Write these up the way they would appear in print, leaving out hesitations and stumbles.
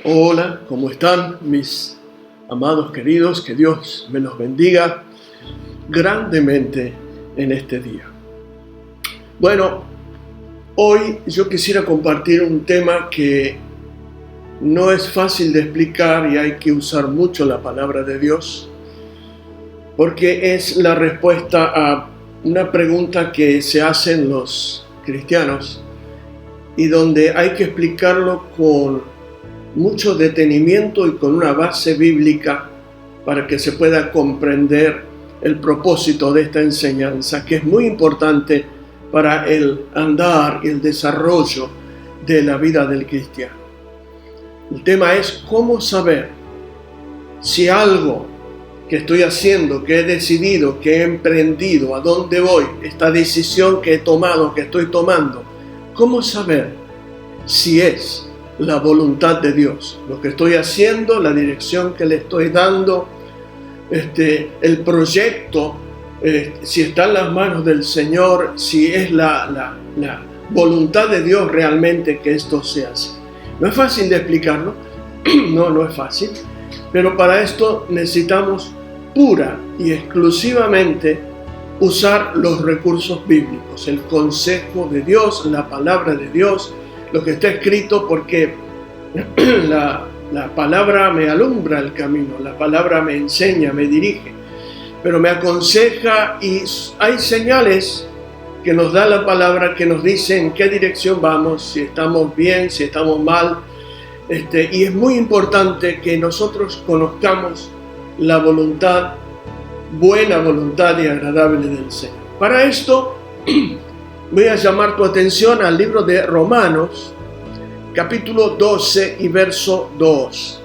Hola, ¿cómo están mis amados queridos? Que Dios me los bendiga grandemente en este día. Bueno, hoy yo quisiera compartir un tema que no es fácil de explicar y hay que usar mucho la palabra de Dios, porque es la respuesta a una pregunta que se hacen los cristianos y donde hay que explicarlo con mucho detenimiento y con una base bíblica para que se pueda comprender el propósito de esta enseñanza, que es muy importante para el andar y el desarrollo de la vida del cristiano. El tema es cómo saber si algo que estoy haciendo, que he decidido, que he emprendido, a dónde voy, esta decisión que he tomado, que estoy tomando, cómo saber si es la voluntad de Dios, lo que estoy haciendo, la dirección que le estoy dando, el proyecto, si está en las manos del Señor, si es la voluntad de Dios realmente que esto se hace. No es fácil de explicarlo, no es fácil, pero para esto necesitamos pura y exclusivamente usar los recursos bíblicos, el consejo de Dios, la palabra de Dios, lo que está escrito, porque la palabra me alumbra el camino, la palabra me enseña, me dirige, pero me aconseja y hay señales que nos da la palabra que nos dicen en qué dirección vamos, si estamos bien, si estamos mal, y es muy importante que nosotros conozcamos la voluntad, buena voluntad y agradable del Señor. Para esto voy a llamar tu atención al libro de Romanos, capítulo 12 y verso 2.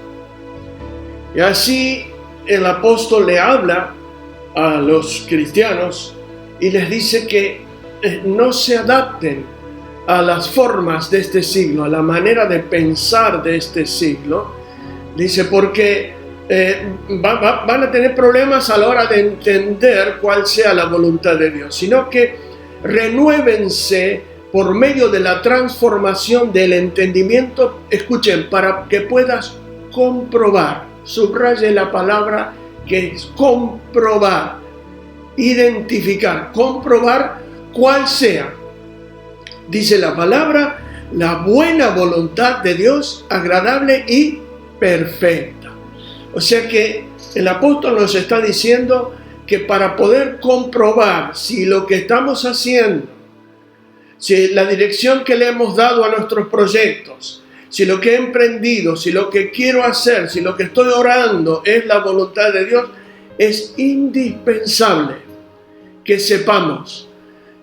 Y así el apóstol le habla a los cristianos y les dice que no se adapten a las formas de este siglo, a la manera de pensar de este siglo. Dice, porque van a tener problemas a la hora de entender cuál sea la voluntad de Dios, sino que renuévense por medio de la transformación del entendimiento, escuchen, para que puedas comprobar, subraye la palabra que es comprobar, identificar, comprobar cuál sea, dice la palabra, la buena voluntad de Dios, agradable y perfecta. O sea que el apóstol nos está diciendo que para poder comprobar si lo que estamos haciendo, si la dirección que le hemos dado a nuestros proyectos, si lo que he emprendido, si lo que quiero hacer, si lo que estoy orando es la voluntad de Dios, es indispensable que sepamos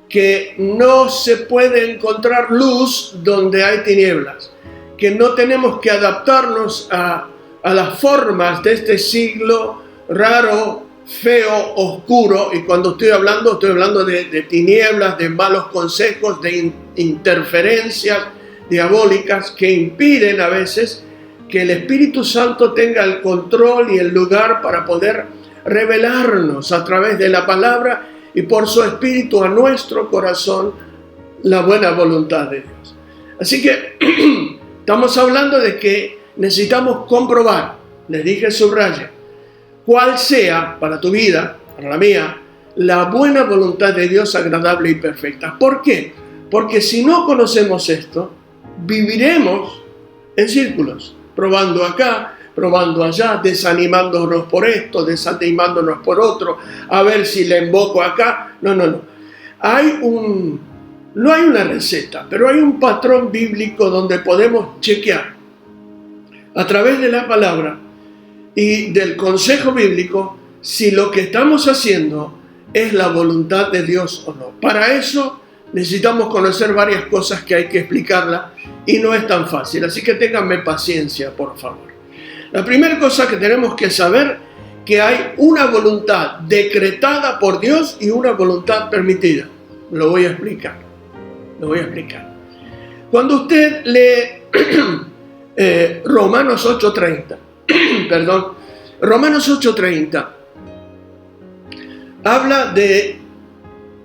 que no se puede encontrar luz donde hay tinieblas, que no tenemos que adaptarnos a las formas de este siglo raro, feo, oscuro, y cuando estoy hablando de tinieblas, de malos consejos, de interferencias diabólicas que impiden a veces que el Espíritu Santo tenga el control y el lugar para poder revelarnos a través de la palabra y por su Espíritu a nuestro corazón la buena voluntad de Dios. Así que estamos hablando de que necesitamos comprobar, les dije subraya, cuál sea para tu vida, para la mía, la buena voluntad de Dios agradable y perfecta. ¿Por qué? Porque si no conocemos esto, viviremos en círculos, probando acá, probando allá, desanimándonos por esto, desanimándonos por otro, a ver si le invoco acá. No. No hay una receta, pero hay un patrón bíblico donde podemos chequear a través de la palabra y del consejo bíblico si lo que estamos haciendo es la voluntad de Dios o no. Para eso necesitamos conocer varias cosas que hay que explicarla y no es tan fácil, así que ténganme paciencia, por favor. La primera cosa que tenemos que saber que hay una voluntad decretada por Dios y una voluntad permitida. Lo voy a explicar. Cuando usted lee Romanos 8:30, Romanos 8:30 habla de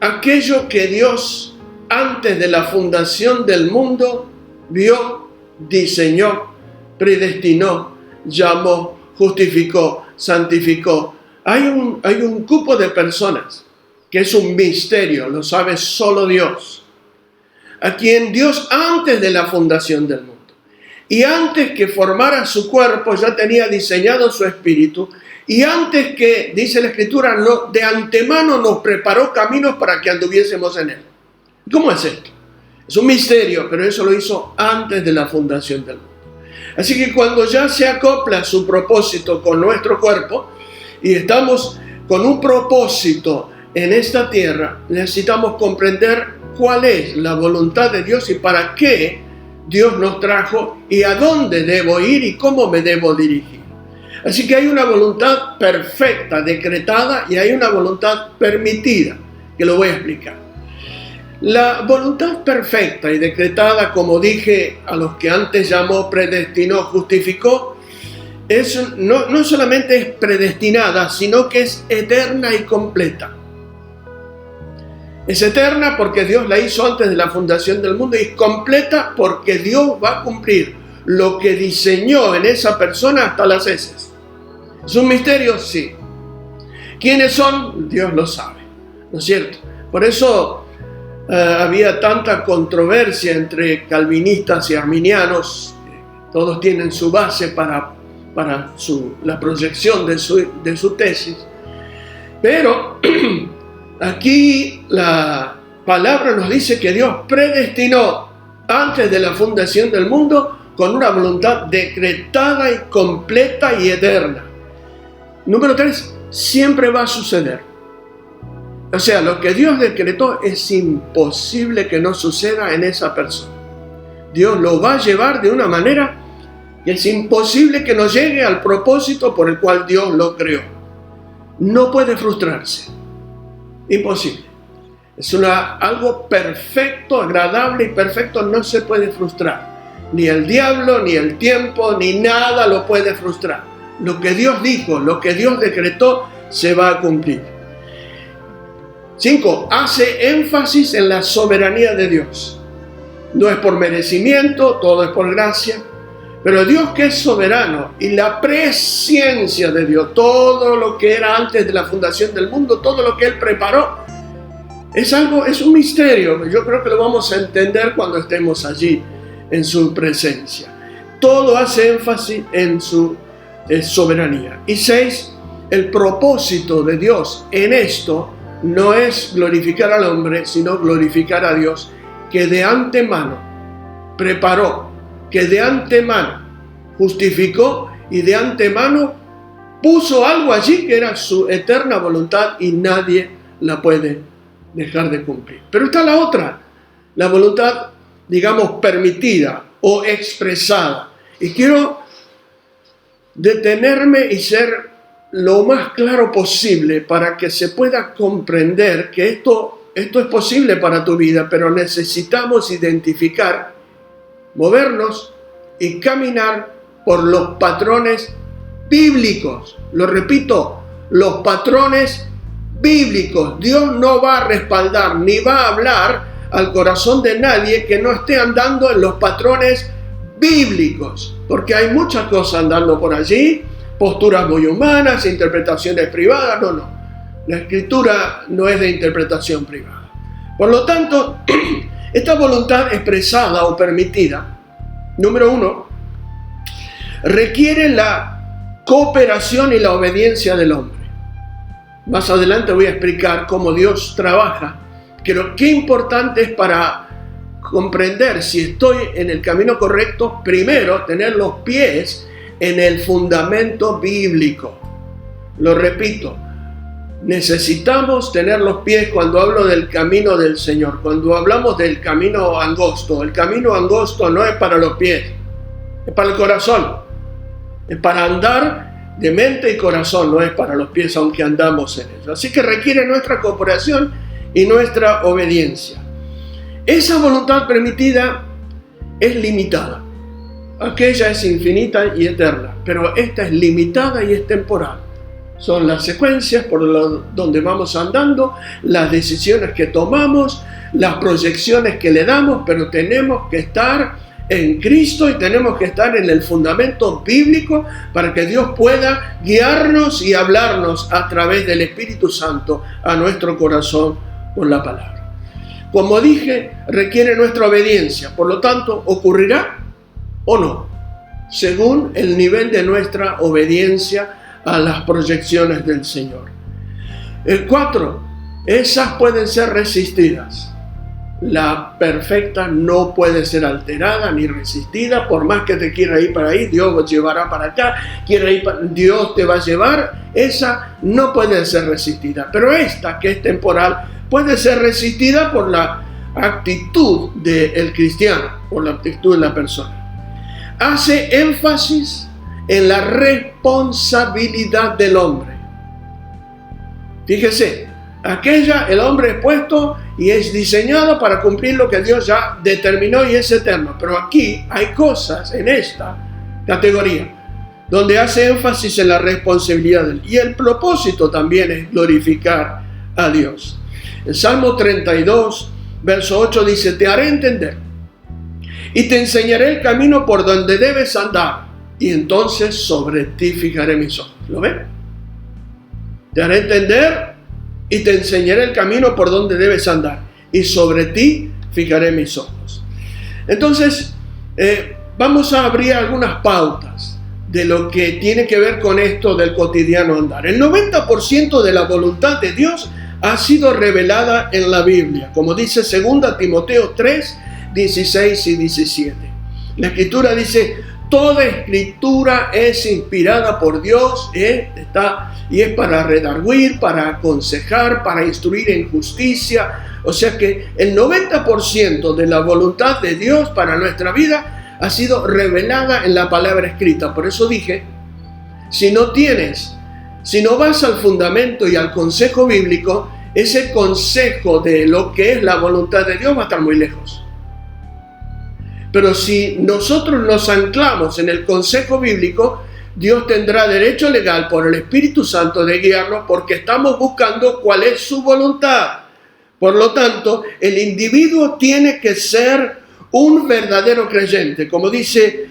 aquello que Dios antes de la fundación del mundo vio, diseñó predestinó, llamó, justificó, santificó. Hay un grupo de personas que es un misterio, lo sabe solo Dios, a quien Dios antes de la fundación del mundo y antes que formara su cuerpo ya tenía diseñado su espíritu, y antes que, dice la Escritura, de antemano nos preparó caminos para que anduviésemos en él. ¿Cómo es esto? Es un misterio, pero eso lo hizo antes de la fundación del mundo. Así que cuando ya se acopla su propósito con nuestro cuerpo y estamos con un propósito en esta tierra, necesitamos comprender cuál es la voluntad de Dios y para qué Dios nos trajo y a dónde debo ir y cómo me debo dirigir. Así que hay una voluntad perfecta, decretada, y hay una voluntad permitida, que lo voy a explicar. La voluntad perfecta y decretada, como dije, a los que antes llamó, predestinó, justificó, no solamente es predestinada, sino que es eterna y completa. Es eterna porque Dios la hizo antes de la fundación del mundo, y es completa porque Dios va a cumplir lo que diseñó en esa persona hasta las heces. ¿Es un misterio? Sí. ¿Quiénes son? Dios lo sabe, ¿no es cierto? Por eso había tanta controversia entre calvinistas y arminianos. Todos tienen su base para la proyección de su tesis. Pero aquí la palabra nos dice que Dios predestinó antes de la fundación del mundo con una voluntad decretada y completa y eterna. Número 3, siempre va a suceder. O sea, lo que Dios decretó es imposible que no suceda en esa persona. Dios lo va a llevar de una manera que es imposible que no llegue al propósito por el cual Dios lo creó. No puede frustrarse. Imposible. Es algo perfecto, agradable y perfecto, no se puede frustrar. Ni el diablo, ni el tiempo, ni nada lo puede frustrar. Lo que Dios dijo, lo que Dios decretó, se va a cumplir. 5. Hace énfasis en la soberanía de Dios. No es por merecimiento, todo es por gracia. Pero Dios, que es soberano, y la presciencia de Dios, todo lo que era antes de la fundación del mundo, todo lo que Él preparó, es un misterio. Yo creo que lo vamos a entender cuando estemos allí en su presencia. Todo hace énfasis en su soberanía. Y 6, el propósito de Dios en esto no es glorificar al hombre, sino glorificar a Dios, que de antemano preparó, que de antemano justificó y de antemano puso algo allí que era su eterna voluntad y nadie la puede dejar de cumplir. Pero está la otra, la voluntad, digamos, permitida o expresada. Y quiero detenerme y ser lo más claro posible para que se pueda comprender que esto es posible para tu vida, pero necesitamos identificar, movernos y caminar por los patrones bíblicos. Lo repito, los patrones bíblicos. Dios no va a respaldar ni va a hablar al corazón de nadie que no esté andando en los patrones bíblicos, porque hay muchas cosas andando por allí, posturas muy humanas, interpretaciones privadas. No, la Escritura no es de interpretación privada. Por lo tanto, esta voluntad expresada o permitida, número 1, requiere la cooperación y la obediencia del hombre. Más adelante voy a explicar cómo Dios trabaja, pero qué importante es para comprender si estoy en el camino correcto, primero tener los pies en el fundamento bíblico. Lo repito, necesitamos tener los pies cuando hablo del camino del Señor. Cuando hablamos del camino angosto, el camino angosto no es para los pies, es para el corazón. Es para andar de mente y corazón, no es para los pies, aunque andamos en ello. Así que requiere nuestra cooperación y nuestra obediencia. Esa voluntad permitida es limitada. Aquella es infinita y eterna, pero esta es limitada y es temporal. Son las secuencias por donde vamos andando, las decisiones que tomamos, las proyecciones que le damos, pero tenemos que estar en Cristo y tenemos que estar en el fundamento bíblico para que Dios pueda guiarnos y hablarnos a través del Espíritu Santo a nuestro corazón con la palabra. Como dije, requiere nuestra obediencia, por lo tanto, ¿ocurrirá o no? Según el nivel de nuestra obediencia a las proyecciones del Señor. 4. Esas pueden ser resistidas. La perfecta no puede ser alterada ni resistida. Por más que te quiera ir para ahí, Dios te llevará para acá. Dios te va a llevar. Esa no puede ser resistida. Pero esta, que es temporal, puede ser resistida por la actitud del cristiano, por la actitud de la persona. Hace énfasis en la responsabilidad del hombre. Fíjese, el hombre es puesto y es diseñado para cumplir lo que Dios ya determinó y es eterno. Pero aquí hay cosas en esta categoría donde hace énfasis en la responsabilidad de él. Y el propósito también es glorificar a Dios. El Salmo 32, verso 8 dice: te haré entender y te enseñaré el camino por donde debes andar, y entonces sobre ti fijaré mis ojos. ¿Lo ven? Te haré entender y te enseñaré el camino por donde debes andar, y sobre ti fijaré mis ojos. Entonces, vamos a abrir algunas pautas de lo que tiene que ver con esto del cotidiano andar. El 90% de la voluntad de Dios ha sido revelada en la Biblia, como dice 2 Timoteo 3, 16 y 17. La Escritura dice: toda Escritura es inspirada por Dios, y es para redarguir, para aconsejar, para instruir en justicia. O sea que el 90% de la voluntad de Dios para nuestra vida ha sido revelada en la palabra escrita. Por eso dije, si no vas al fundamento y al consejo bíblico, ese consejo de lo que es la voluntad de Dios va a estar muy lejos. Pero si nosotros nos anclamos en el consejo bíblico, Dios tendrá derecho legal por el Espíritu Santo de guiarnos, porque estamos buscando cuál es su voluntad. Por lo tanto, el individuo tiene que ser un verdadero creyente, como dice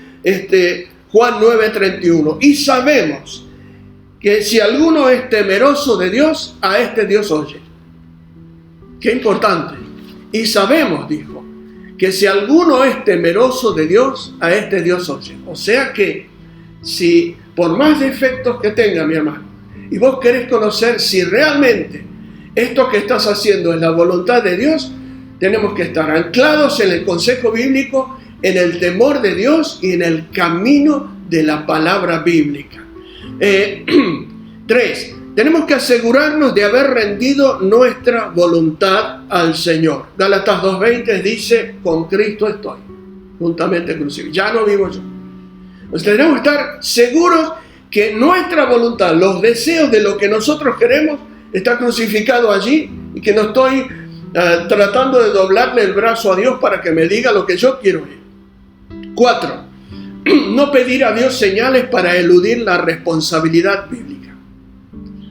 Juan 9:31. Y sabemos que si alguno es temeroso de Dios, a este Dios oye. Qué importante. Y sabemos, dijo, que si alguno es temeroso de Dios, a este Dios oye. O sea que, si por más defectos que tenga, mi hermano, y vos querés conocer si realmente esto que estás haciendo es la voluntad de Dios, tenemos que estar anclados en el consejo bíblico, en el temor de Dios y en el camino de la palabra bíblica. 3. Tenemos que asegurarnos de haber rendido nuestra voluntad al Señor. Gálatas 2:20 dice: con Cristo estoy, juntamente crucificado. Ya no vivo yo. Entonces tenemos que estar seguros que nuestra voluntad, los deseos de lo que nosotros queremos, está crucificado allí, y que no estoy tratando de doblarle el brazo a Dios para que me diga lo que yo quiero oír. 4. No pedir a Dios señales para eludir la responsabilidad bíblica.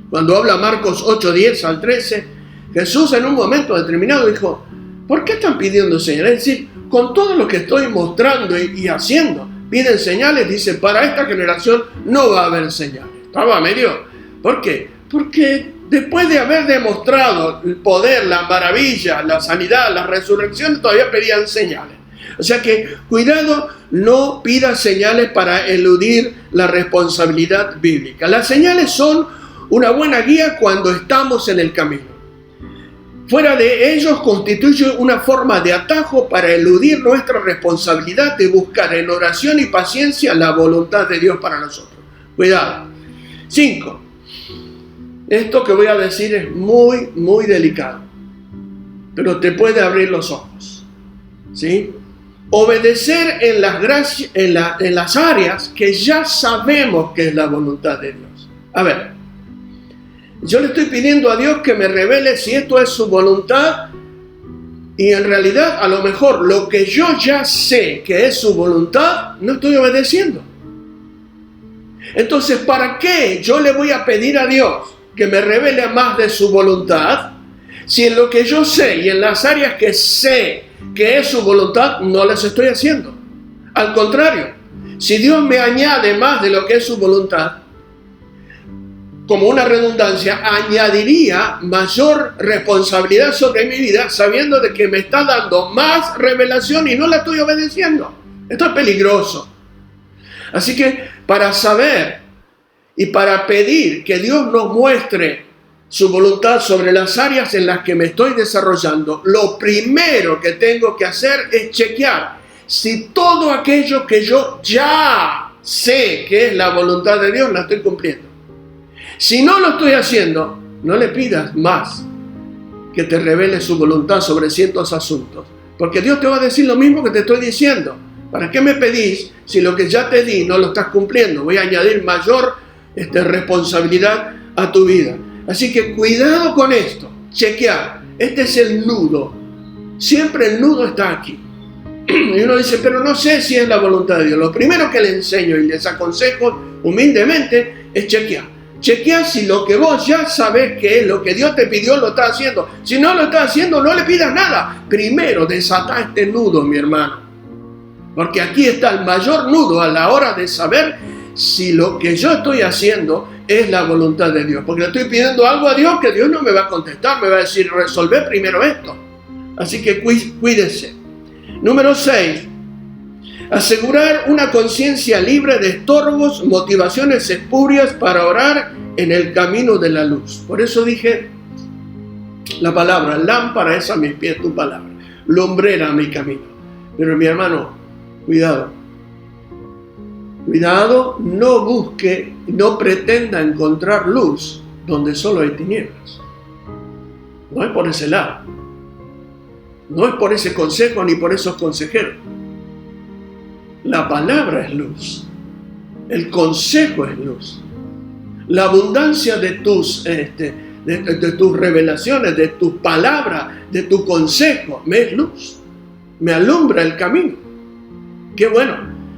Cuando habla Marcos 8:10 al 13, Jesús en un momento determinado dijo: ¿por qué están pidiendo señales? Es decir, con todo lo que estoy mostrando y haciendo, piden señales. Dice: para esta generación no va a haber señales. Estaba medio... ¿Por qué? Porque después de haber demostrado el poder, la maravilla, la sanidad, la resurrección, todavía pedían señales. O sea que, cuidado, no pidas señales para eludir la responsabilidad bíblica. Las señales son una buena guía cuando estamos en el camino. Fuera de ellos, constituye una forma de atajo para eludir nuestra responsabilidad de buscar en oración y paciencia la voluntad de Dios para nosotros. Cuidado. 5. Esto que voy a decir es muy, muy delicado, pero te puede abrir los ojos. ¿Sí? Obedecer en las áreas que ya sabemos que es la voluntad de Dios. A ver, yo le estoy pidiendo a Dios que me revele si esto es su voluntad, y en realidad a lo mejor lo que yo ya sé que es su voluntad, no estoy obedeciendo. Entonces, ¿para qué yo le voy a pedir a Dios que me revele más de su voluntad, si en lo que yo sé y en las áreas que sé que es su voluntad no las estoy haciendo? Al contrario, si Dios me añade más de lo que es su voluntad, como una redundancia, añadiría mayor responsabilidad sobre mi vida, sabiendo de que me está dando más revelación y no la estoy obedeciendo. Esto es peligroso. Así que para saber y para pedir que Dios nos muestre su voluntad sobre las áreas en las que me estoy desarrollando, lo primero que tengo que hacer es chequear si todo aquello que yo ya sé que es la voluntad de Dios la estoy cumpliendo. Si no lo estoy haciendo, no le pidas más que te revele su voluntad sobre ciertos asuntos, porque Dios te va a decir lo mismo que te estoy diciendo. ¿Para qué me pedís si lo que ya te di no lo estás cumpliendo? Voy a añadir mayor responsabilidad a tu vida. Así que cuidado con esto, chequear. Este es el nudo. Siempre el nudo está aquí. Y uno dice, pero no sé si es la voluntad de Dios. Lo primero que les enseño y les aconsejo humildemente es chequear. Chequea si lo que vos ya sabés que es lo que Dios te pidió lo está haciendo. Si no lo está haciendo, no le pidas nada. Primero desata este nudo, mi hermano. Porque aquí está el mayor nudo a la hora de saber si lo que yo estoy haciendo es la voluntad de Dios. Porque le estoy pidiendo algo a Dios que Dios no me va a contestar. Me va a decir, resolvé primero esto. Así que cuídese. Número 6. Asegurar una conciencia libre de estorbos, motivaciones espurias para orar en el camino de la luz. Por eso dije la palabra, lámpara es a mis pies tu palabra, lumbrera a mi camino. Pero mi hermano, cuidado. Cuidado, no busque, no pretenda encontrar luz donde solo hay tinieblas. No es por ese lado. No es por ese consejo ni por esos consejeros. La palabra es luz. El consejo es luz. La abundancia de tus revelaciones, de tus palabras, de tu consejo, me es luz. Me alumbra el camino. Qué bueno.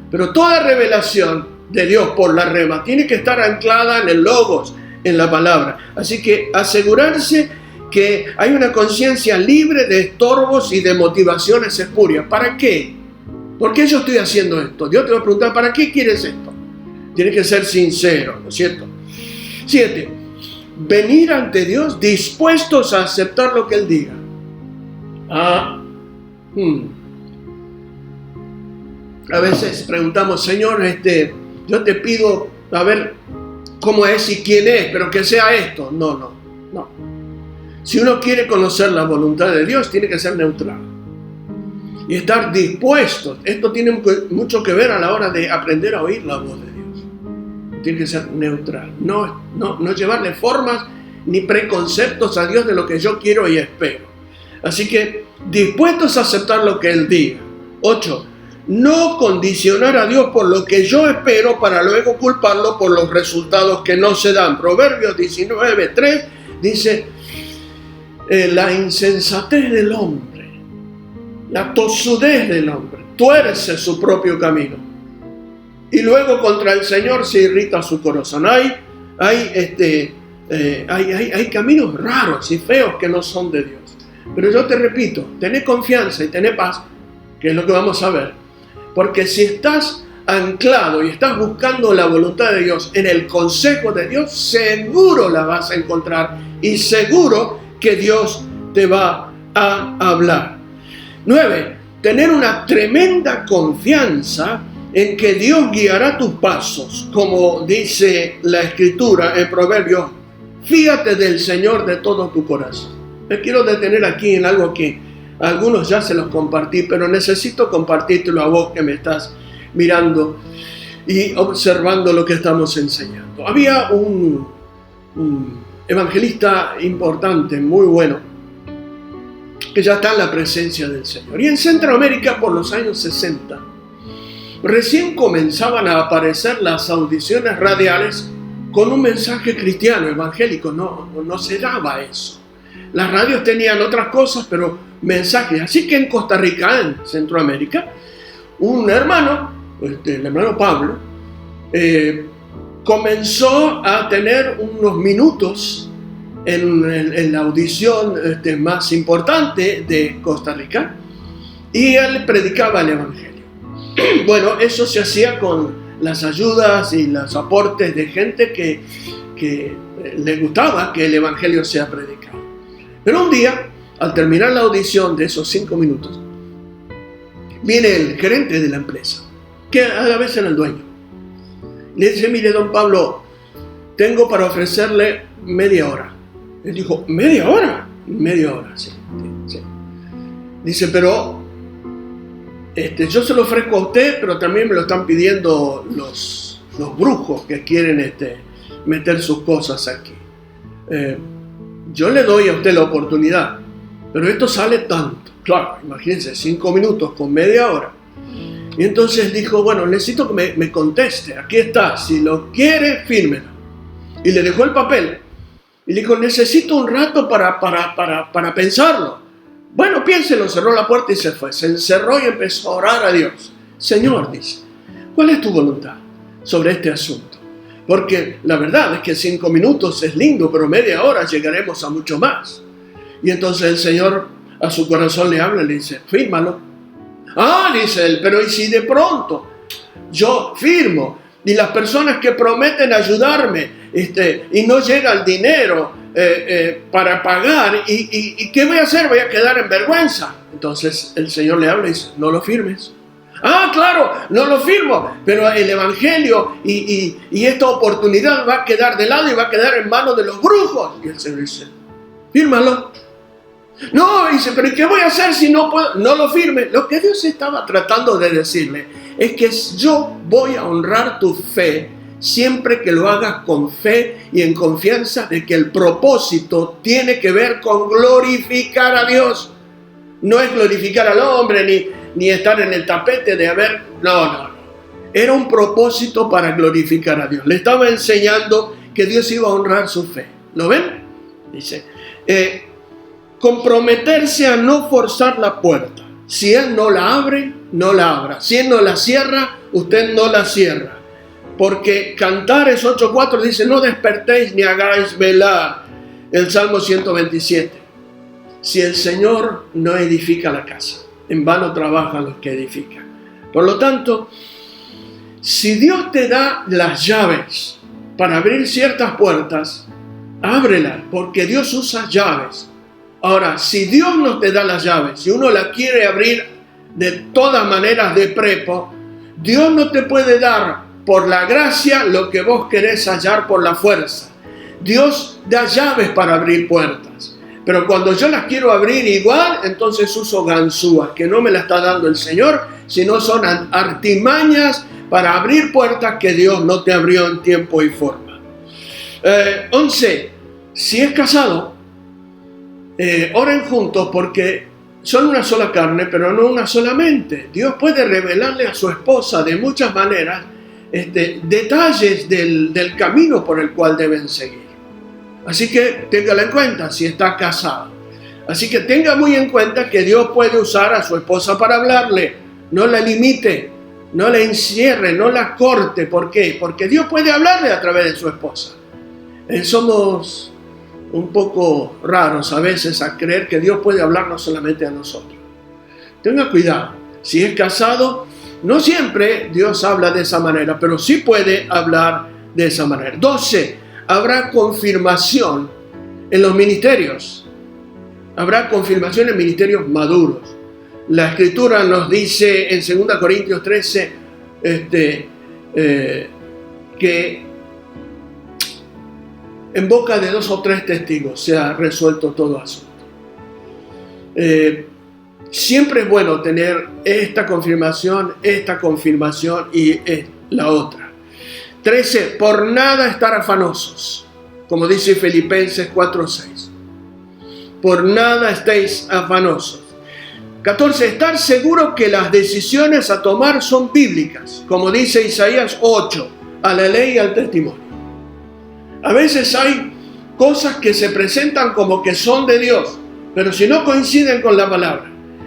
Pero toda revelación de Dios por la rema tiene que estar anclada en el logos, en la palabra. Así que asegurarse que hay una conciencia libre de estorbos y de motivaciones espurias. ¿Para qué? ¿Por qué yo estoy haciendo esto? Dios te va a preguntar, ¿para qué quieres esto? Tienes que ser sincero, ¿no es cierto? 7. Venir ante Dios dispuestos a aceptar lo que Él diga. A veces preguntamos, Señor, yo te pido a ver cómo es y quién es, pero que sea esto. No. Si uno quiere conocer la voluntad de Dios, tiene que ser neutral. Y estar dispuestos. Esto tiene mucho que ver a la hora de aprender a oír la voz de Dios. Tiene que ser neutral. No llevarle formas ni preconceptos a Dios de lo que yo quiero y espero. Así que dispuestos a aceptar lo que Él diga. 8. No condicionar a Dios por lo que yo espero para luego culparlo por los resultados que no se dan. Proverbios 19:3 dice, la insensatez del hombre, la tosudez del hombre, tuerce su propio camino. Y luego contra el Señor se irrita su corazón. Hay caminos raros y feos que no son de Dios. Pero yo te repito, tené confianza y tené paz, que es lo que vamos a ver. Porque si estás anclado y estás buscando la voluntad de Dios en el consejo de Dios, seguro la vas a encontrar y seguro que Dios te va a hablar. 9. Tener una tremenda confianza en que Dios guiará tus pasos, como dice la Escritura en Proverbios, fíate del Señor de todo tu corazón. Me quiero detener aquí en algo que a algunos ya se los compartí, pero necesito compartírtelo a vos que me estás mirando y observando lo que estamos enseñando. Había un evangelista importante, muy bueno, que ya está en la presencia del Señor. Y en Centroamérica, por los años 60, recién comenzaban a aparecer las audiciones radiales con un mensaje cristiano, evangélico. No se daba eso. Las radios tenían otras cosas, pero mensajes. Así que en Costa Rica, en Centroamérica, un hermano, el hermano Pablo, comenzó a tener unos minutos en la audición más importante de Costa Rica, y él predicaba el evangelio. bueno, eso se hacía con las ayudas y los aportes de gente que les gustaba que el evangelio sea predicado. Pero un día, al terminar la audición de esos 5 minutos, viene el gerente de la empresa, que a la vez era el dueño. Le dice: mire, don Pablo, tengo para ofrecerle media hora. Él dijo: ¿media hora? Media hora, sí. Dice: pero yo se lo ofrezco a usted, pero también me lo están pidiendo los brujos que quieren meter sus cosas aquí. Yo le doy a usted la oportunidad, pero esto sale tanto. Claro, imagínense, 5 minutos con media hora. Y entonces dijo: bueno, necesito que me conteste. Aquí está, si lo quiere, fírmelo. Y le dejó el papel. Y le dijo: necesito un rato para pensarlo. Bueno, piénselo. Cerró la puerta y se fue. Se encerró y empezó a orar a Dios. Señor, dice, ¿cuál es tu voluntad sobre este asunto? Porque la verdad es que 5 minutos es lindo, pero media hora llegaremos a mucho más. Y entonces el Señor a su corazón le habla y le dice: fírmalo. Ah, dice él, pero ¿y si de pronto yo firmo y las personas que prometen ayudarme y no llega el dinero para pagar, ¿y qué voy a hacer? Voy a quedar en vergüenza. Entonces el Señor le habla y dice: no lo firmes. Ah, claro, no lo firmo, pero el evangelio y esta oportunidad va a quedar de lado y va a quedar en manos de los brujos. Y el Señor dice: fírmalo. No, dice, pero ¿qué voy a hacer si no puedo? No lo firme. Lo que Dios estaba tratando de decirle es que yo voy a honrar tu fe siempre que lo hagas con fe y en confianza de que el propósito tiene que ver con glorificar a Dios. No es glorificar al hombre ni estar en el tapete de haber... No. Era un propósito para glorificar a Dios. Le estaba enseñando que Dios iba a honrar su fe. ¿Lo ven? Dice... comprometerse a no forzar la puerta. Si Él no la abre, no la abra. Si Él no la cierra, usted no la cierra. Porque Cantares 8:4 dice: no despertéis ni hagáis velar. El Salmo 127. Si el Señor no edifica la casa, en vano trabajan los que edifican. Por lo tanto, si Dios te da las llaves para abrir ciertas puertas, ábrelas, porque Dios usa llaves. Ahora, si Dios no te da las llaves, si uno la quiere abrir de todas maneras de prepo, Dios no te puede dar por la gracia lo que vos querés hallar por la fuerza. Dios da llaves para abrir puertas. Pero cuando yo las quiero abrir igual, entonces uso ganzúas, que no me la está dando el Señor, sino son artimañas para abrir puertas que Dios no te abrió en tiempo y forma. 11. Si es casado, oren juntos porque son una sola carne, pero no una sola mente. Dios puede revelarle a su esposa de muchas maneras detalles del camino por el cual deben seguir. Así que téngala en cuenta si está casado. Así que tenga muy en cuenta que Dios puede usar a su esposa para hablarle. No la limite, no la encierre, no la corte. ¿Por qué? Porque Dios puede hablarle a través de su esposa. Somos un poco raros a veces a creer que Dios puede hablarnos solamente a nosotros. Tenga cuidado. Si es casado, no siempre Dios habla de esa manera, pero sí puede hablar de esa manera. 12. Habrá confirmación en los ministerios. Habrá confirmación en ministerios maduros. La Escritura nos dice en 2 Corintios 13 que en boca de 2 o 3 testigos se ha resuelto todo asunto. Siempre es bueno tener esta confirmación y la otra. 13. Por nada estar afanosos, como dice Filipenses 4:6. Por nada estéis afanosos. 14. Estar seguro que las decisiones a tomar son bíblicas, como dice Isaías 8, a la ley y al testimonio. A veces hay cosas que se presentan como que son de Dios, pero si no coinciden con la palabra,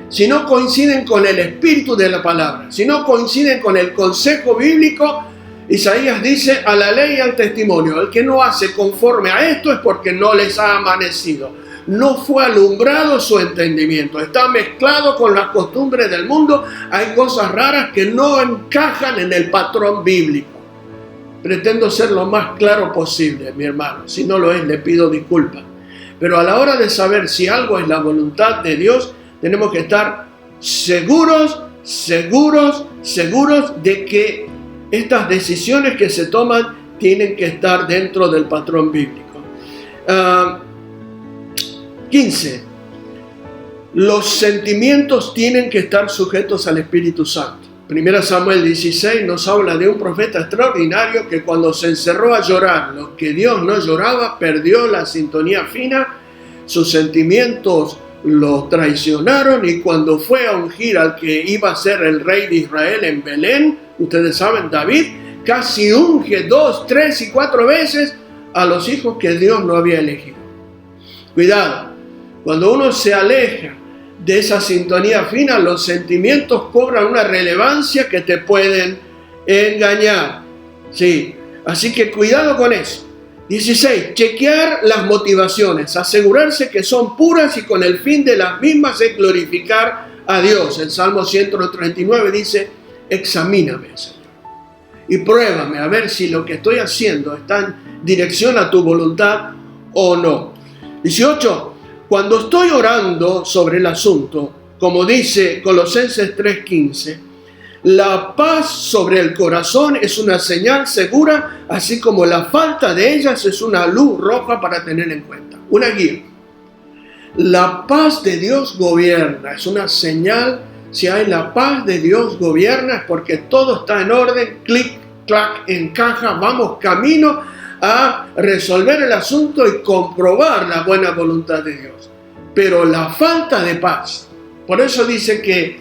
si no coinciden con el espíritu de la palabra, si no coinciden con el consejo bíblico, Isaías dice a la ley y al testimonio. El que no hace conforme a esto es porque no les ha amanecido. no fue alumbrado su entendimiento. Está mezclado con las costumbres del mundo. Hay cosas raras que no encajan en el patrón bíblico. Pretendo ser lo más claro posible, mi hermano. Si no lo es, le pido disculpas. Pero a la hora de saber si algo es la voluntad de Dios, tenemos que estar seguros de que estas decisiones que se toman tienen que estar dentro del patrón bíblico. 15. Los sentimientos tienen que estar sujetos al Espíritu Santo. 1 Samuel 16 nos habla de un profeta extraordinario que cuando se encerró a llorar, lo que Dios no lloraba, perdió la sintonía fina, sus sentimientos lo traicionaron, y cuando fue a ungir al que iba a ser el rey de Israel en Belén, ustedes saben, David casi unge 2, 3 y 4 veces a los hijos que Dios no había elegido. Cuidado, cuando uno se aleja de esa sintonía fina, los sentimientos cobran una relevancia que te pueden engañar. Sí, así que cuidado con eso. 16. Chequear las motivaciones, asegurarse que son puras y con el fin de las mismas es glorificar a Dios. El Salmo 139 dice: examíname, Señor, y pruébame a ver si lo que estoy haciendo está en dirección a tu voluntad o no. 18. Cuando estoy orando sobre el asunto, como dice Colosenses 3:15, la paz sobre el corazón es una señal segura, así como la falta de ellas es una luz roja para tener en cuenta, una guía. La paz de Dios gobierna, es una señal. Si hay la paz de Dios gobierna, es porque todo está en orden, clic, clac, encaja, vamos camino a resolver el asunto y comprobar la buena voluntad de Dios. Pero la falta de paz, por eso dice que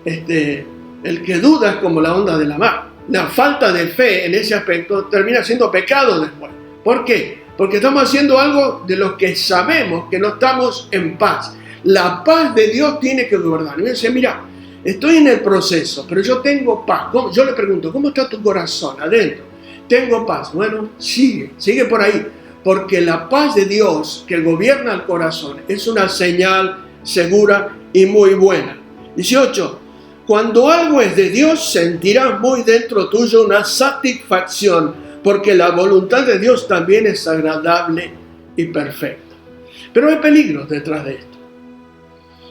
el que duda es como la onda de la mar. La falta de fe en ese aspecto termina siendo pecado después. ¿Por qué? Porque estamos haciendo algo de lo que sabemos que no estamos en paz. La paz de Dios tiene que gobernar. Y me dice: mira, estoy en el proceso, pero yo tengo paz. Yo le pregunto: ¿cómo está tu corazón adentro? Tengo paz. Bueno, sigue por ahí. Porque la paz de Dios que gobierna el corazón es una señal segura y muy buena. 18. Cuando algo es de Dios, sentirás muy dentro tuyo una satisfacción, porque la voluntad de Dios también es agradable y perfecta. Pero hay peligros detrás de esto.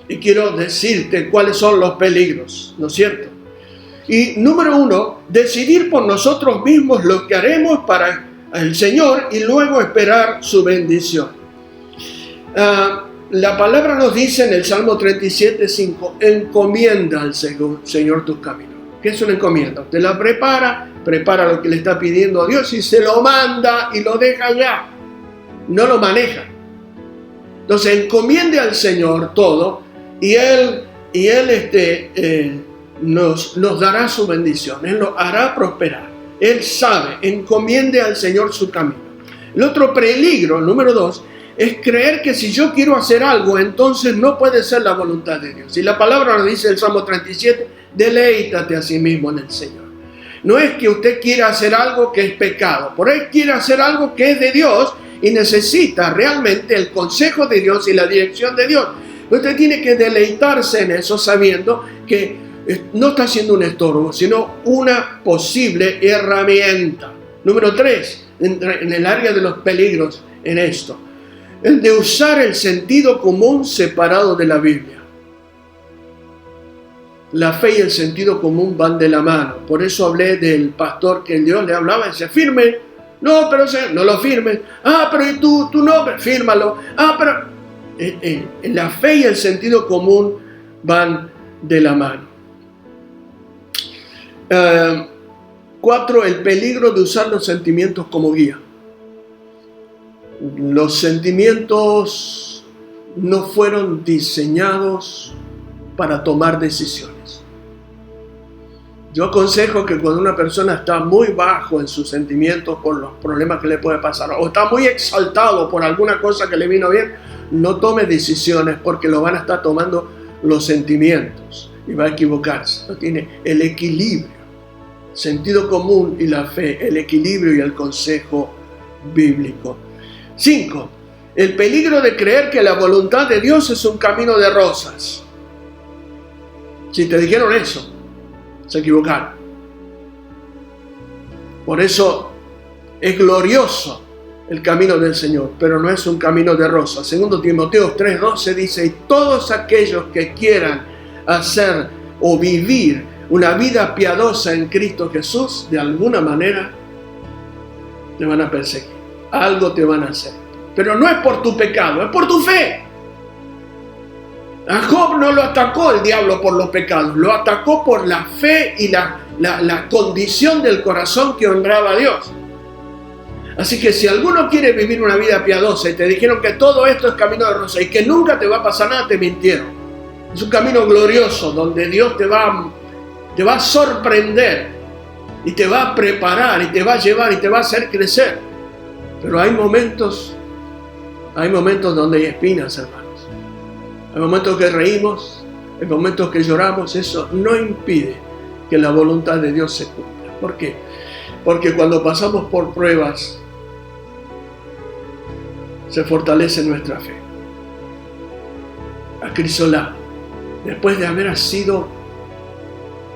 Y quiero decirte cuáles son los peligros, ¿no es cierto? Y número 1, decidir por nosotros mismos lo que haremos para el Señor y luego esperar su bendición. La palabra nos dice en el Salmo 37:5, encomienda al Señor tus caminos. ¿Qué es una encomienda? Usted la prepara lo que le está pidiendo a Dios y se lo manda y lo deja ya. No lo maneja. Entonces encomiende al Señor todo y Él nos dará su bendición. Él lo hará prosperar. Él sabe, encomiende al Señor su camino. El otro peligro, número 2, es creer que si yo quiero hacer algo, entonces no puede ser la voluntad de Dios. Y la palabra nos dice el Salmo 37, deleítate a sí mismo en el Señor. No es que usted quiera hacer algo que es pecado, por ahí quiere hacer algo que es de Dios y necesita realmente el consejo de Dios y la dirección de Dios. Usted tiene que deleitarse en eso sabiendo que no está siendo un estorbo, sino una posible herramienta. Número 3, en el área de los peligros en esto, el de usar el sentido común separado de la Biblia. La fe y el sentido común van de la mano. Por eso hablé del pastor que Dios le hablaba y decía: firme. No, pero no lo firmes. Pero ¿y tú no? Fírmalo. Pero la fe y el sentido común van de la mano. 4. El peligro de usar los sentimientos como guía. Los sentimientos no fueron diseñados para tomar decisiones. Yo aconsejo que cuando una persona está muy bajo en sus sentimientos por los problemas que le puede pasar, o está muy exaltado por alguna cosa que le vino bien, no tome decisiones porque lo van a estar tomando los sentimientos y va a equivocarse. No tiene el equilibrio, sentido común y la fe, el equilibrio y el consejo bíblico. 5. el peligro de creer que la voluntad de Dios es un camino de rosas. Si te dijeron eso, se equivocaron. Por eso es glorioso el camino del Señor, pero no es un camino de rosas. Segundo Timoteo 3:12 dice: y todos aquellos que quieran hacer o vivir una vida piadosa en Cristo Jesús, de alguna manera te van a perseguir, algo te van a hacer. Pero no es por tu pecado, es por tu fe. A Job no lo atacó el diablo por los pecados, lo atacó por la fe y la condición del corazón que honraba a Dios. Así que si alguno quiere vivir una vida piadosa y te dijeron que todo esto es camino de rosa y que nunca te va a pasar nada, te mintieron. Es un camino glorioso donde Dios te va a sorprender y te va a preparar y te va a llevar y te va a hacer crecer. Pero hay momentos donde hay espinas, hermanos. Hay momentos que reímos, hay momentos que lloramos. Eso no impide que la voluntad de Dios se cumpla. ¿Por qué? Porque cuando pasamos por pruebas, se fortalece nuestra fe. Acrisolá, después de haber sido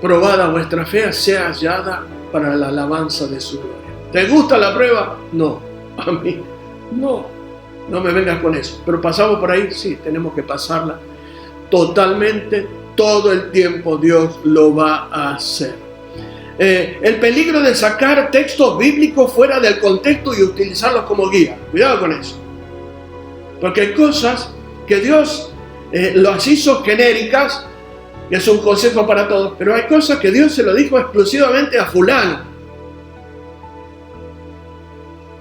probada vuestra fe, sea hallada para la alabanza de su gloria. ¿Te gusta la prueba? No, a mí no me vengas con eso. Pero pasamos por ahí, sí, tenemos que pasarla totalmente, todo el tiempo Dios lo va a hacer. El peligro de sacar textos bíblicos fuera del contexto y utilizarlos como guía. Cuidado con eso. Porque hay cosas que Dios las hizo genéricas, que es un consejo para todos, pero hay cosas que Dios se lo dijo exclusivamente a fulano.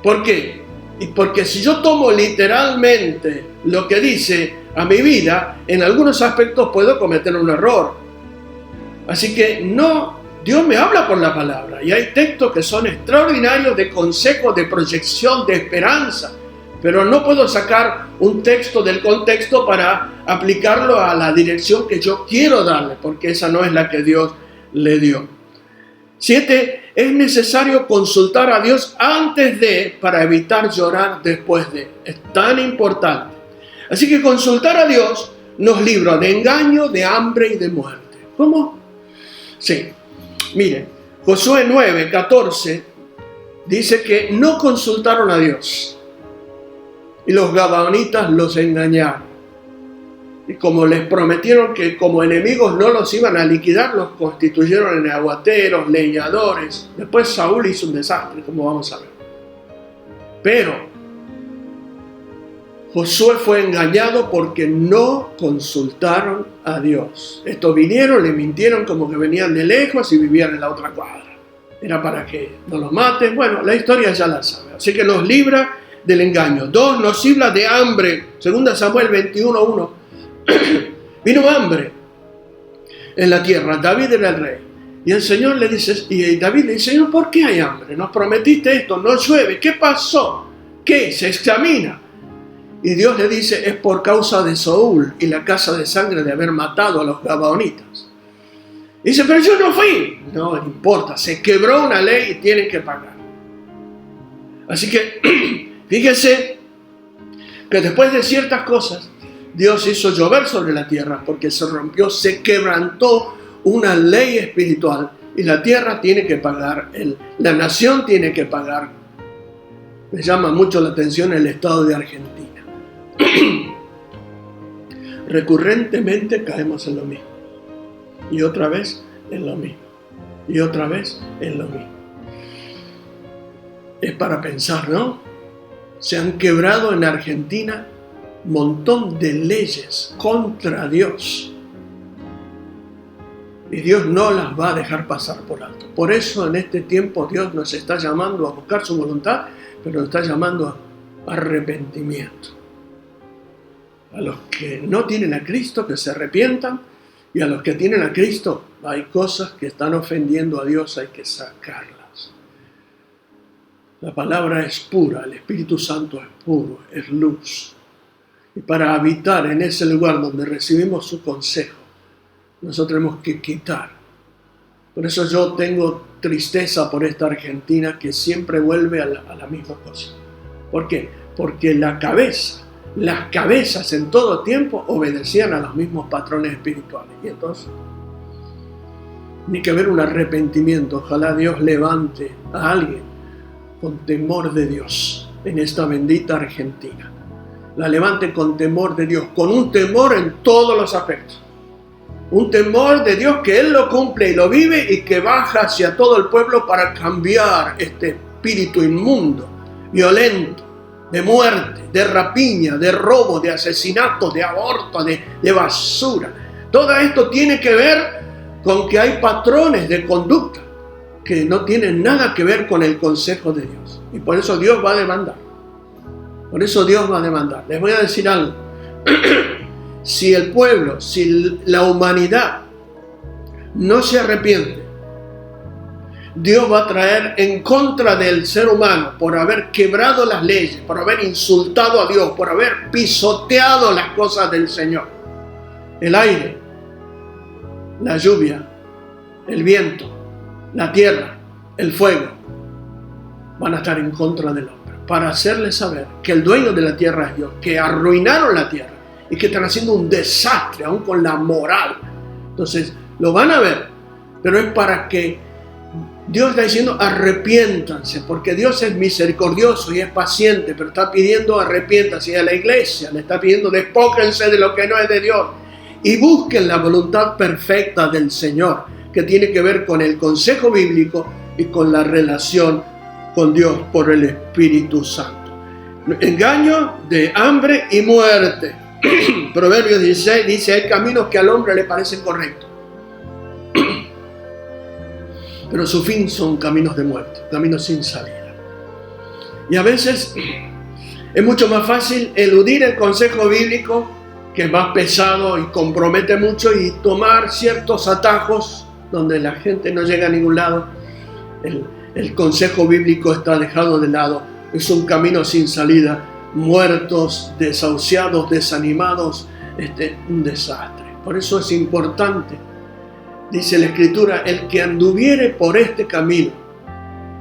¿Por qué? Y porque si yo tomo literalmente lo que dice a mi vida, en algunos aspectos puedo cometer un error. Así que Dios me habla por la palabra y hay textos que son extraordinarios de consejo, de proyección, de esperanza, pero no puedo sacar un texto del contexto para aplicarlo a la dirección que yo quiero darle, porque esa no es la que Dios le dio. 7. Es necesario consultar a Dios antes de, para evitar llorar después de. Es tan importante. Así que consultar a Dios nos libra de engaño, de hambre y de muerte. ¿Cómo? Sí. Miren, Josué 9:14 dice que no consultaron a Dios y los gabaonitas los engañaron. Y como les prometieron que como enemigos no los iban a liquidar, los constituyeron en aguateros, leñadores. Después Saúl hizo un desastre, como vamos a ver. Pero Josué fue engañado porque no consultaron a Dios. Estos vinieron, le mintieron como que venían de lejos y vivían en la otra cuadra. Era para que no los maten. Bueno, la historia ya la sabe. Así que nos libra del engaño. 2. Nos libra de hambre. 2 Samuel 21:1. Vino hambre en la tierra. David era el rey. Y el Señor le dice, y David le dice: Señor, ¿por qué hay hambre? Nos prometiste esto, no llueve. ¿Qué pasó? ¿Qué? Se examina. Y Dios le dice: es por causa de Saúl y la casa de sangre de haber matado a los gabaonitas. Y dice: pero yo no fui. No importa, se quebró una ley y tienen que pagar. Así que fíjese que después de ciertas cosas, Dios hizo llover sobre la tierra porque se rompió, se quebrantó una ley espiritual y la tierra tiene que pagar, la nación tiene que pagar. Me llama mucho la atención el estado de Argentina. Recurrentemente caemos en lo mismo. Y otra vez en lo mismo. Y otra vez en lo mismo. Es para pensar, ¿no? Se han quebrado en Argentina un montón de leyes contra Dios. Y Dios no las va a dejar pasar por alto. Por eso en este tiempo Dios nos está llamando a buscar su voluntad, pero nos está llamando a arrepentimiento. A los que no tienen a Cristo, que se arrepientan, y a los que tienen a Cristo, hay cosas que están ofendiendo a Dios, hay que sacarlas. La palabra es pura, el Espíritu Santo es puro, es luz. Y para habitar en ese lugar donde recibimos su consejo, nosotros tenemos que quitar. Por eso yo tengo tristeza por esta Argentina que siempre vuelve a la misma cosa. ¿Por qué? Porque la cabeza las cabezas en todo tiempo obedecían a los mismos patrones espirituales. Y entonces, ni que ver un arrepentimiento. Ojalá Dios levante a alguien con temor de Dios en esta bendita Argentina. La levante con temor de Dios, con un temor en todos los aspectos. Un temor de Dios que Él lo cumple y lo vive y que baja hacia todo el pueblo para cambiar este espíritu inmundo, violento, de muerte, de rapiña, de robo, de asesinato, de aborto, de basura. Todo esto tiene que ver con que hay patrones de conducta que no tienen nada que ver con el consejo de Dios. Y por eso Dios va a demandar. Por eso Dios va a demandar. Les voy a decir algo. Si el pueblo, si la humanidad no se arrepiente, Dios va a traer en contra del ser humano por haber quebrado las leyes, por haber insultado a Dios, por haber pisoteado las cosas del Señor. El aire, la lluvia, el viento, la tierra, el fuego, van a estar en contra del hombre para hacerle saber que el dueño de la tierra es Dios, que arruinaron la tierra y que están haciendo un desastre aún con la moral. Entonces lo van a ver, pero es para que Dios está diciendo arrepiéntanse, porque Dios es misericordioso y es paciente, pero está pidiendo arrepiéntanse. Y a la iglesia le está pidiendo despójense de lo que no es de Dios y busquen la voluntad perfecta del Señor, que tiene que ver con el consejo bíblico y con la relación con Dios por el Espíritu Santo. Engaño de hambre y muerte. Proverbios 16 dice: hay caminos que al hombre le parecen correctos, pero su fin son caminos de muerte, caminos sin salida. Y a veces es mucho más fácil eludir el consejo bíblico, que es más pesado y compromete mucho, y tomar ciertos atajos donde la gente no llega a ningún lado. El consejo bíblico está dejado de lado, es un camino sin salida, muertos, desahuciados, desanimados, un desastre. Por eso es importante, dice la Escritura, el que anduviere por este camino,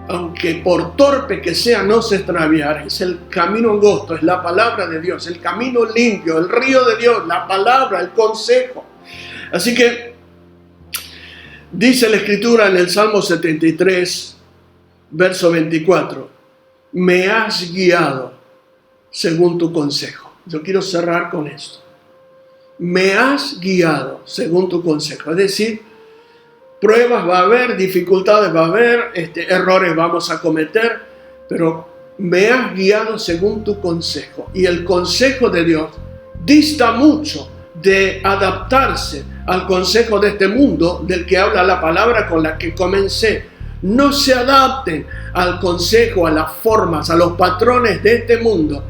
aunque por torpe que sea, no se extraviará. Es el camino angosto, es la palabra de Dios, el camino limpio, el río de Dios, la palabra, el consejo. Así que dice la Escritura en el Salmo 73, verso 24, me has guiado según tu consejo. Yo quiero cerrar con esto. Me has guiado según tu consejo. Es decir, pruebas va a haber, dificultades va a haber, errores vamos a cometer, pero me has guiado según tu consejo. Y el consejo de Dios dista mucho de adaptarse al consejo de este mundo del que habla la palabra con la que comencé. No se adapten al consejo, a las formas, a los patrones de este mundo,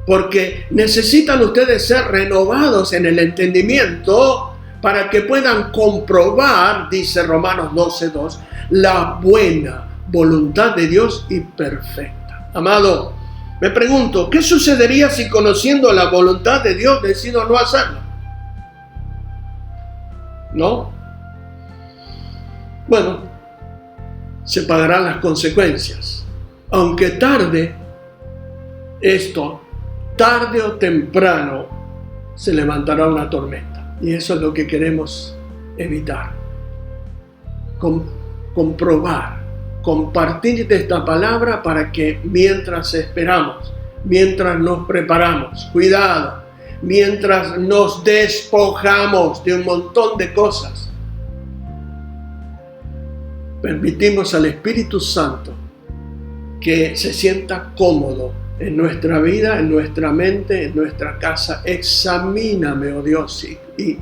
porque necesitan ustedes ser renovados en el entendimiento para que puedan comprobar, dice Romanos 12:2, la buena voluntad de Dios y perfecta. Amado, me pregunto, ¿qué sucedería si conociendo la voluntad de Dios decido no hacerlo? ¿No? Bueno, se pagarán las consecuencias. Aunque tarde, tarde o temprano, se levantará una tormenta. Y eso es lo que queremos evitar. Comprobar, compartir de esta palabra para que mientras esperamos, mientras nos preparamos, cuidado, mientras nos despojamos de un montón de cosas, permitimos al Espíritu Santo que se sienta cómodo en nuestra vida, en nuestra mente, en nuestra casa. Examíname, oh Dios, y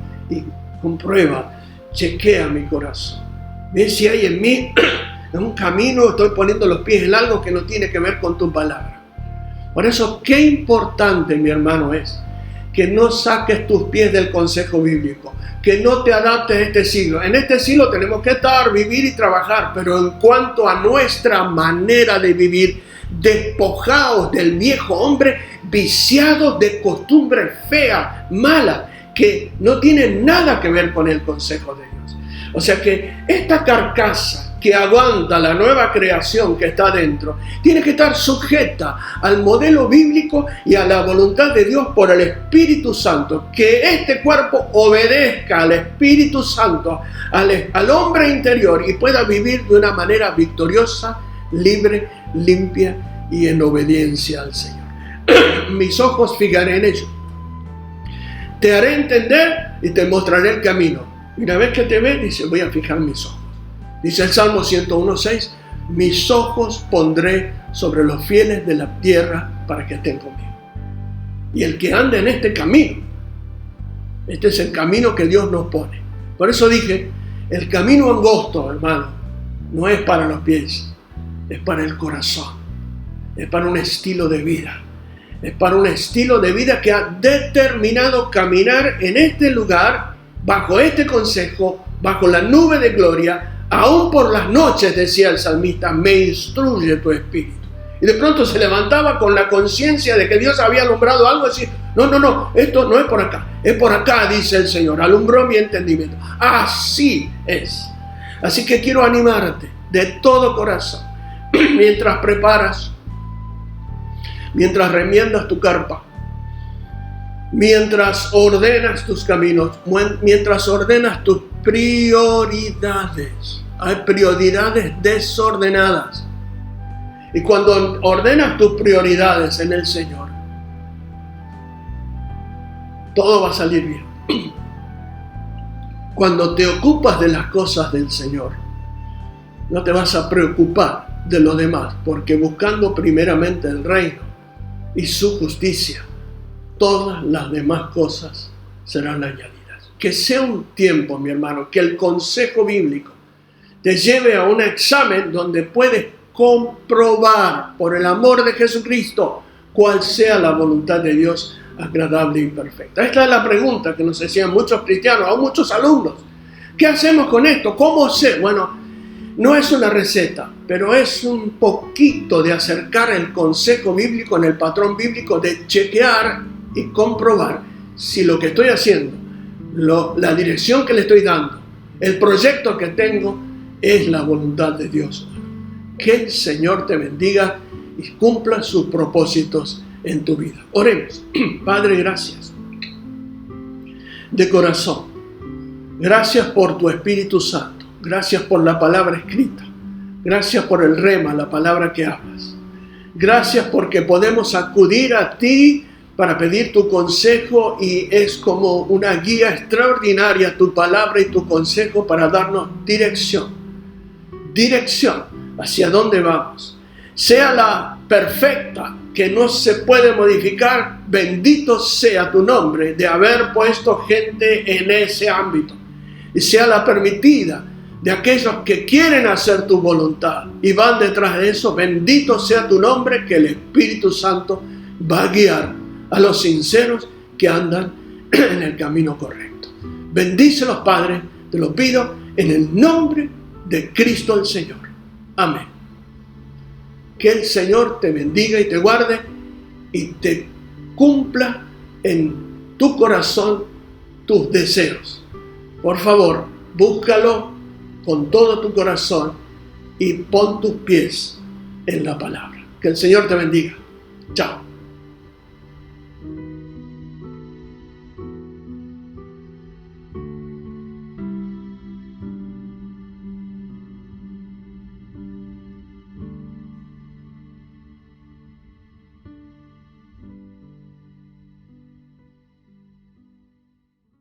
comprueba, chequea mi corazón. Ve si hay en mí en un camino, estoy poniendo los pies en algo que no tiene que ver con tu palabra. Por eso, qué importante, mi hermano, es que no saques tus pies del consejo bíblico, que no te adaptes a este siglo. En este siglo tenemos que estar, vivir y trabajar, pero en cuanto a nuestra manera de vivir, despojados del viejo hombre, viciados de costumbres feas, malas, que no tienen nada que ver con el consejo de Dios. O sea que esta carcasa que aguanta la nueva creación que está dentro, tiene que estar sujeta al modelo bíblico y a la voluntad de Dios por el Espíritu Santo. Que este cuerpo obedezca al Espíritu Santo, al hombre interior, y pueda vivir de una manera victoriosa, libre, limpia y en obediencia al Señor. Mis ojos fijaré en ellos. Te haré entender y te mostraré el camino. Y una vez que te ve, dice, voy a fijar mis ojos. Dice el Salmo 101:6, mis ojos pondré sobre los fieles de la tierra para que estén conmigo. Y el que ande en este camino, este es el camino que Dios nos pone. Por eso dije, el camino angosto, hermano, no es para los pies, es para el corazón, es para un estilo de vida. Es para un estilo de vida que ha determinado caminar en este lugar, bajo este consejo, bajo la nube de gloria. Aún por las noches, decía el salmista, me instruye tu espíritu. Y de pronto se levantaba con la conciencia de que Dios había alumbrado algo así. No, esto no es por acá, dice el Señor. Alumbró mi entendimiento. Así es. Así que quiero animarte de todo corazón. Mientras preparas, mientras remiendas tu carpa, mientras ordenas tus caminos, mientras ordenas tus prioridades. Hay prioridades desordenadas. Y cuando ordenas tus prioridades en el Señor, todo va a salir bien. Cuando te ocupas de las cosas del Señor, no te vas a preocupar de lo demás, porque buscando primeramente el reino y su justicia, todas las demás cosas serán añadidas. Que sea un tiempo, mi hermano, que el consejo bíblico te lleve a un examen donde puedes comprobar, por el amor de Jesucristo, cuál sea la voluntad de Dios agradable y perfecta. Esta es la pregunta que nos hacían muchos cristianos, o muchos alumnos. ¿Qué hacemos con esto? ¿Cómo sé? Bueno, no es una receta, pero es un poquito de acercar el consejo bíblico en el patrón bíblico, de chequear y comprobar si lo que estoy haciendo, la dirección que le estoy dando, el proyecto que tengo, es la voluntad de Dios. Que el Señor te bendiga y cumpla sus propósitos en tu vida. Oremos. Padre, gracias. De corazón, gracias por tu Espíritu Santo. Gracias por la palabra escrita. Gracias por el rema, la palabra que hablas. Gracias porque podemos acudir a ti para pedir tu consejo, y es como una guía extraordinaria tu palabra y tu consejo para darnos dirección hacia dónde vamos. Sea la perfecta, que no se puede modificar. Bendito sea tu nombre de haber puesto gente en ese ámbito. Y sea la permitida de aquellos que quieren hacer tu voluntad y van detrás de eso. Bendito sea tu nombre, que el Espíritu Santo va a guiar a los sinceros que andan en el camino correcto. Bendícelos, Padre, te lo pido en el nombre de Cristo el Señor. Amén. Que el Señor te bendiga y te guarde y te cumpla en tu corazón tus deseos. Por favor, búscalo con todo tu corazón y pon tus pies en la palabra. Que el Señor te bendiga. Chao.